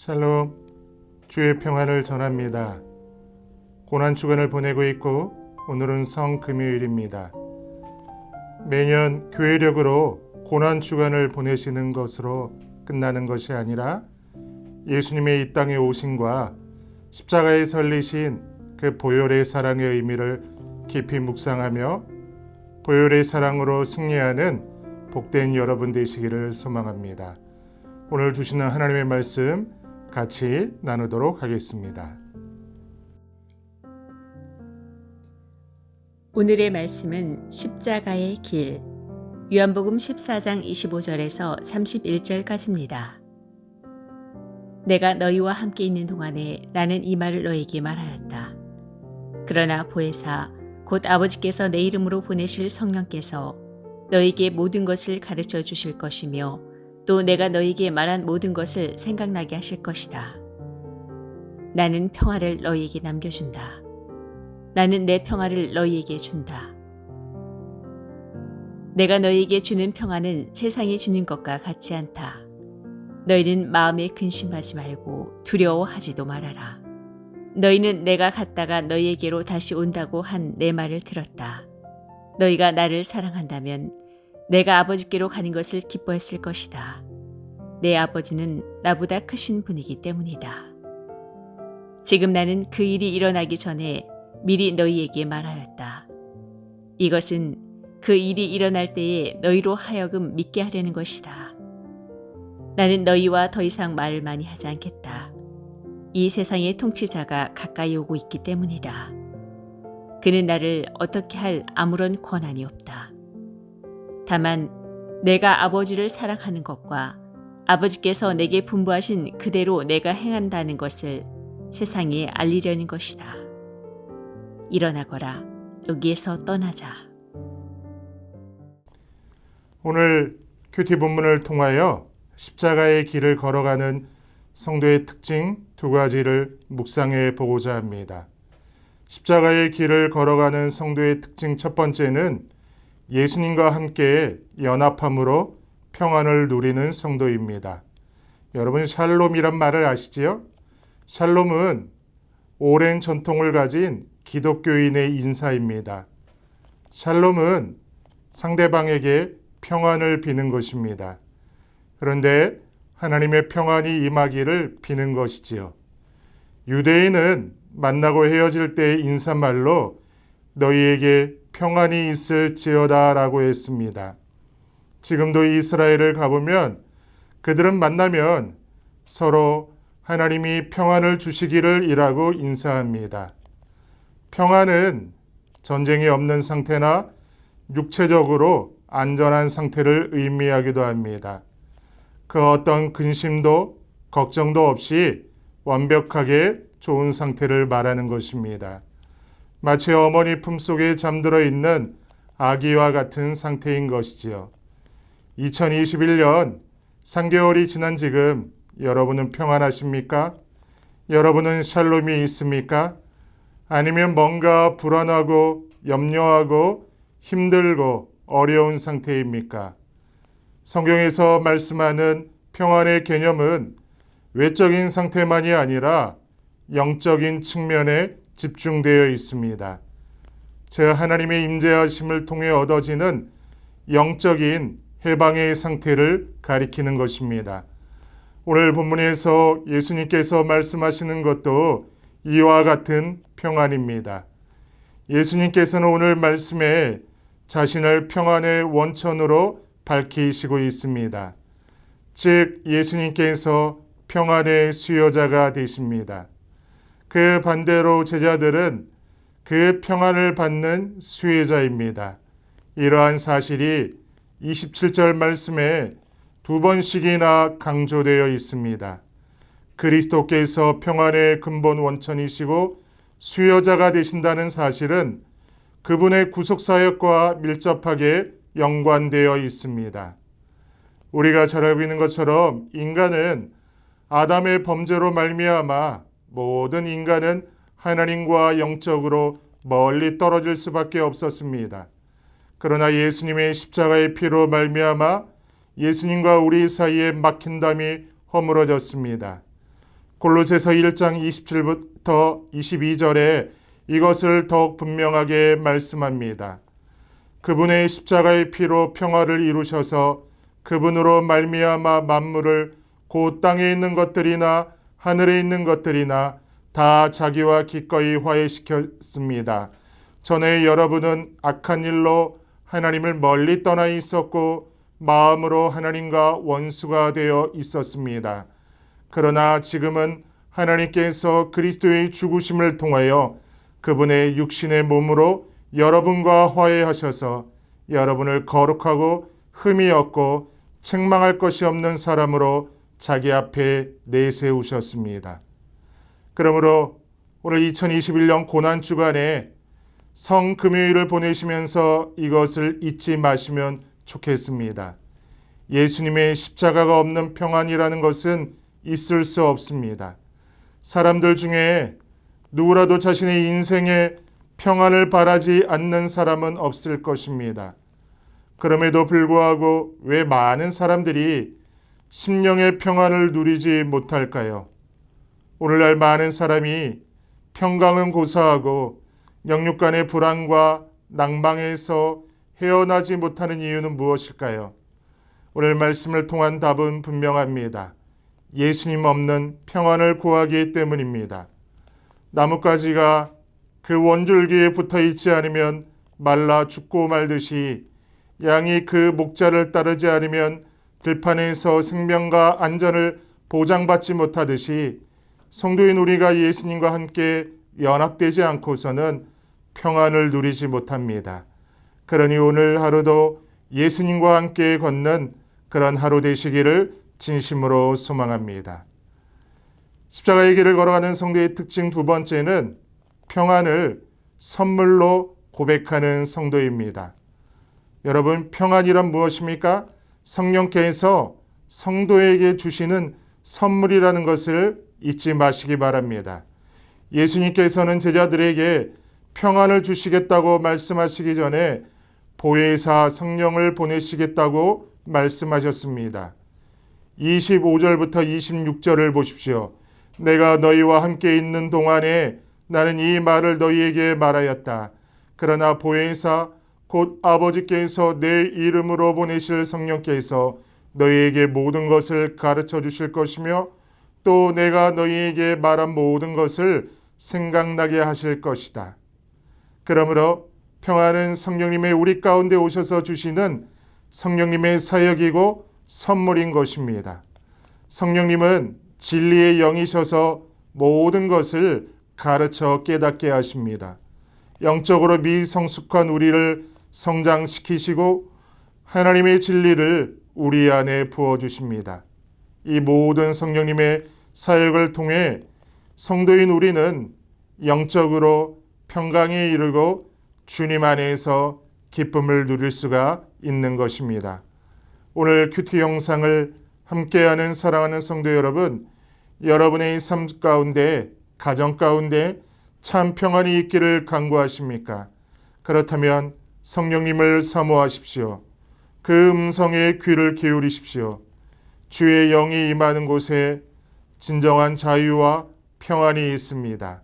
샬롬, 주의 평안을 전합니다. 고난주간을 보내고 있고 오늘은 성금요일입니다. 매년 교회력으로 고난주간을 보내시는 것으로 끝나는 것이 아니라 예수님의 이 땅에 오심과 십자가에 설리신 그 보혈의 사랑의 의미를 깊이 묵상하며 보혈의 사랑으로 승리하는 복된 여러분 되시기를 소망합니다. 오늘 주시는 하나님의 말씀 같이 나누도록 하겠습니다. 오늘의 말씀은 십자가의 길, 요한복음 14장 25절에서 31절까지입니다. 내가 너희와 함께 있는 동안에 나는 이 말을 너희에게 말하였다. 그러나 보혜사 곧 아버지께서 내 이름으로 보내실 성령께서 너희에게 모든 것을 가르쳐 주실 것이며 또 내가 너희에게 말한 모든 것을 생각나게 하실 것이다. 나는 평화를 너희에게 남겨준다. 나는 내 평화를 너희에게 준다. 내가 너희에게 주는 평화는 세상이 주는 것과 같지 않다. 너희는 마음에 근심하지 말고 두려워하지도 말아라. 너희는 내가 갔다가 너희에게로 다시 온다고 한 내 말을 들었다. 너희가 나를 사랑한다면 내가 아버지께로 가는 것을 기뻐했을 것이다. 내 아버지는 나보다 크신 분이기 때문이다. 지금 나는 그 일이 일어나기 전에 미리 너희에게 말하였다. 이것은 그 일이 일어날 때에 너희로 하여금 믿게 하려는 것이다. 나는 너희와 더 이상 말을 많이 하지 않겠다. 이 세상의 통치자가 가까이 오고 있기 때문이다. 그는 나를 어떻게 할 아무런 권한이 없다. 다만 내가 아버지를 사랑하는 것과 아버지께서 내게 분부하신 그대로 내가 행한다는 것을 세상에 알리려는 것이다. 일어나거라. 여기에서 떠나자. 오늘 큐티 본문을 통하여 십자가의 길을 걸어가는 성도의 특징 두 가지를 묵상해 보고자 합니다. 십자가의 길을 걸어가는 성도의 특징 첫 번째는 예수님과 함께 연합함으로 평안을 누리는 성도입니다. 여러분 샬롬이란 말을 아시지요? 샬롬은 오랜 전통을 가진 기독교인의 인사입니다. 샬롬은 상대방에게 평안을 비는 것입니다. 그런데 하나님의 평안이 임하기를 비는 것이지요. 유대인은 만나고 헤어질 때의 인사말로 너희에게 평안이 있을지어다 라고 했습니다. 지금도 이스라엘을 가보면 그들은 만나면 서로 하나님이 평안을 주시기를 이라고 인사합니다. 평안은 전쟁이 없는 상태나 육체적으로 안전한 상태를 의미하기도 합니다. 그 어떤 근심도 걱정도 없이 완벽하게 좋은 상태를 말하는 것입니다. 마치 어머니 품속에 잠들어 있는 아기와 같은 상태인 것이지요. 2021년 3개월이 지난 지금 여러분은 평안하십니까? 여러분은 샬롬이 있습니까? 아니면 뭔가 불안하고 염려하고 힘들고 어려운 상태입니까? 성경에서 말씀하는 평안의 개념은 외적인 상태만이 아니라 영적인 측면에 집중되어 있습니다. 저 하나님의 임재하심을 통해 얻어지는 영적인 해방의 상태를 가리키는 것입니다. 오늘 본문에서 예수님께서 말씀하시는 것도 이와 같은 평안입니다. 예수님께서는 오늘 말씀에 자신을 평안의 원천으로 밝히시고 있습니다. 즉 예수님께서 평안의 수요자가 되십니다. 그 반대로 제자들은 그 평안을 받는 수혜자입니다. 이러한 사실이 27절 말씀에 두 번씩이나 강조되어 있습니다. 그리스도께서 평안의 근본 원천이시고 수요자가 되신다는 사실은 그분의 구속사역과 밀접하게 연관되어 있습니다. 우리가 잘 알고 있는 것처럼 인간은 아담의 범죄로 말미암아 모든 인간은 하나님과 영적으로 멀리 떨어질 수밖에 없었습니다. 그러나 예수님의 십자가의 피로 말미암아 예수님과 우리 사이에 막힌 담이 허물어졌습니다. 골로새서 1장 27부터 22절에 이것을 더욱 분명하게 말씀합니다. 그분의 십자가의 피로 평화를 이루셔서 그분으로 말미암아 만물을 곧 땅에 있는 것들이나 하늘에 있는 것들이나 다 자기와 기꺼이 화해시켰습니다. 전에 여러분은 악한 일로 하나님을 멀리 떠나 있었고 마음으로 하나님과 원수가 되어 있었습니다. 그러나 지금은 하나님께서 그리스도의 죽으심을 통하여 그분의 육신의 몸으로 여러분과 화해하셔서 여러분을 거룩하고 흠이 없고 책망할 것이 없는 사람으로 자기 앞에 내세우셨습니다. 그러므로 오늘 2021년 고난주간에 성금요일을 보내시면서 이것을 잊지 마시면 좋겠습니다. 예수님의 십자가가 없는 평안이라는 것은 있을 수 없습니다. 사람들 중에 누구라도 자신의 인생에 평안을 바라지 않는 사람은 없을 것입니다. 그럼에도 불구하고 왜 많은 사람들이 심령의 평안을 누리지 못할까요? 오늘날 많은 사람이 평강은 고사하고 영육 간의 불안과 낭망에서 헤어나지 못하는 이유는 무엇일까요? 오늘 말씀을 통한 답은 분명합니다. 예수님 없는 평안을 구하기 때문입니다. 나뭇가지가 그 원줄기에 붙어 있지 않으면 말라 죽고 말듯이 양이 그 목자를 따르지 않으면 들판에서 생명과 안전을 보장받지 못하듯이 성도인 우리가 예수님과 함께 연합되지 않고서는 평안을 누리지 못합니다. 그러니 오늘 하루도 예수님과 함께 걷는 그런 하루 되시기를 진심으로 소망합니다. 십자가의 길을 걸어가는 성도의 특징 두 번째는 평안을 선물로 고백하는 성도입니다. 여러분, 평안이란 무엇입니까? 성령께서 성도에게 주시는 선물이라는 것을 잊지 마시기 바랍니다. 예수님께서는 제자들에게 평안을 주시겠다고 말씀하시기 전에 보혜사 성령을 보내시겠다고 말씀하셨습니다. 25절부터 26절을 보십시오. 내가 너희와 함께 있는 동안에 나는 이 말을 너희에게 말하였다. 그러나 보혜사 곧 아버지께서 내 이름으로 보내실 성령께서 너희에게 모든 것을 가르쳐 주실 것이며 또 내가 너희에게 말한 모든 것을 생각나게 하실 것이다. 그러므로 평안은 성령님의 우리 가운데 오셔서 주시는 성령님의 사역이고 선물인 것입니다. 성령님은 진리의 영이셔서 모든 것을 가르쳐 깨닫게 하십니다. 영적으로 미성숙한 우리를 성장시키시고 하나님의 진리를 우리 안에 부어주십니다. 이 모든 성령님의 사역을 통해 성도인 우리는 영적으로 평강에 이르고 주님 안에서 기쁨을 누릴 수가 있는 것입니다. 오늘 큐티 영상을 함께하는 사랑하는 성도 여러분, 여러분의 삶 가운데, 가정 가운데 참 평안이 있기를 간구하십니까? 그렇다면 성령님을 사모하십시오. 그 음성에 귀를 기울이십시오. 주의 영이 임하는 곳에 진정한 자유와 평안이 있습니다.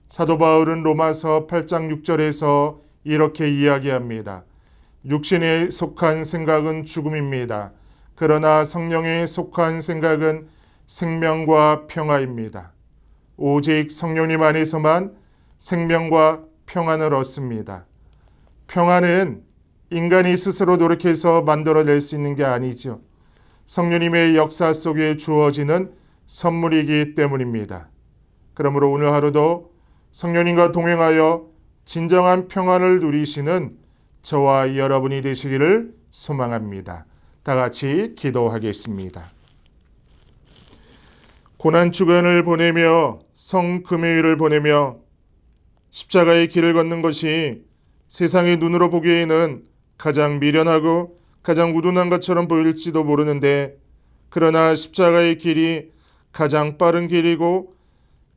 사도 바울은 로마서 8장 6절에서 이렇게 이야기합니다. 육신에 속한 생각은 죽음입니다. 그러나 성령에 속한 생각은 생명과 평화입니다. 오직 성령님 안에서만 생명과 평안을 얻습니다. 평안은 인간이 스스로 노력해서 만들어낼 수 있는 게 아니죠. 성령님의 역사 속에 주어지는 선물이기 때문입니다. 그러므로 오늘 하루도 성령님과 동행하여 진정한 평안을 누리시는 저와 여러분이 되시기를 소망합니다. 다 같이 기도하겠습니다. 고난주간을 보내며 성금요일을 보내며 십자가의 길을 걷는 것이 세상의 눈으로 보기에는 가장 미련하고 가장 우둔한 것처럼 보일지도 모르는데, 그러나 십자가의 길이 가장 빠른 길이고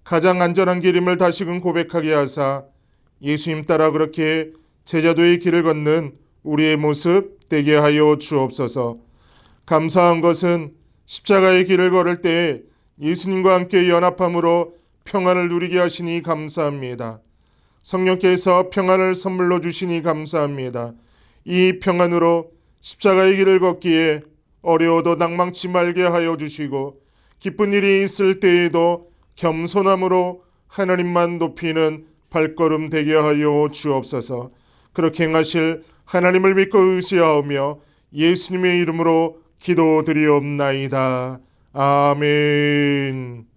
가장 안전한 길임을 다시금 고백하게 하사 예수님 따라 그렇게 제자도의 길을 걷는 우리의 모습 되게 하여 주옵소서. 감사한 것은 십자가의 길을 걸을 때 예수님과 함께 연합함으로 평안을 누리게 하시니 감사합니다. 성령께서 평안을 선물로 주시니 감사합니다. 이 평안으로 십자가의 길을 걷기에 어려워도 낭망치 말게 하여 주시고 기쁜 일이 있을 때에도 겸손함으로 하나님만 높이는 발걸음 되게 하여 주옵소서. 그렇게 행하실 하나님을 믿고 의지하오며 예수님의 이름으로 기도드리옵나이다. 아멘.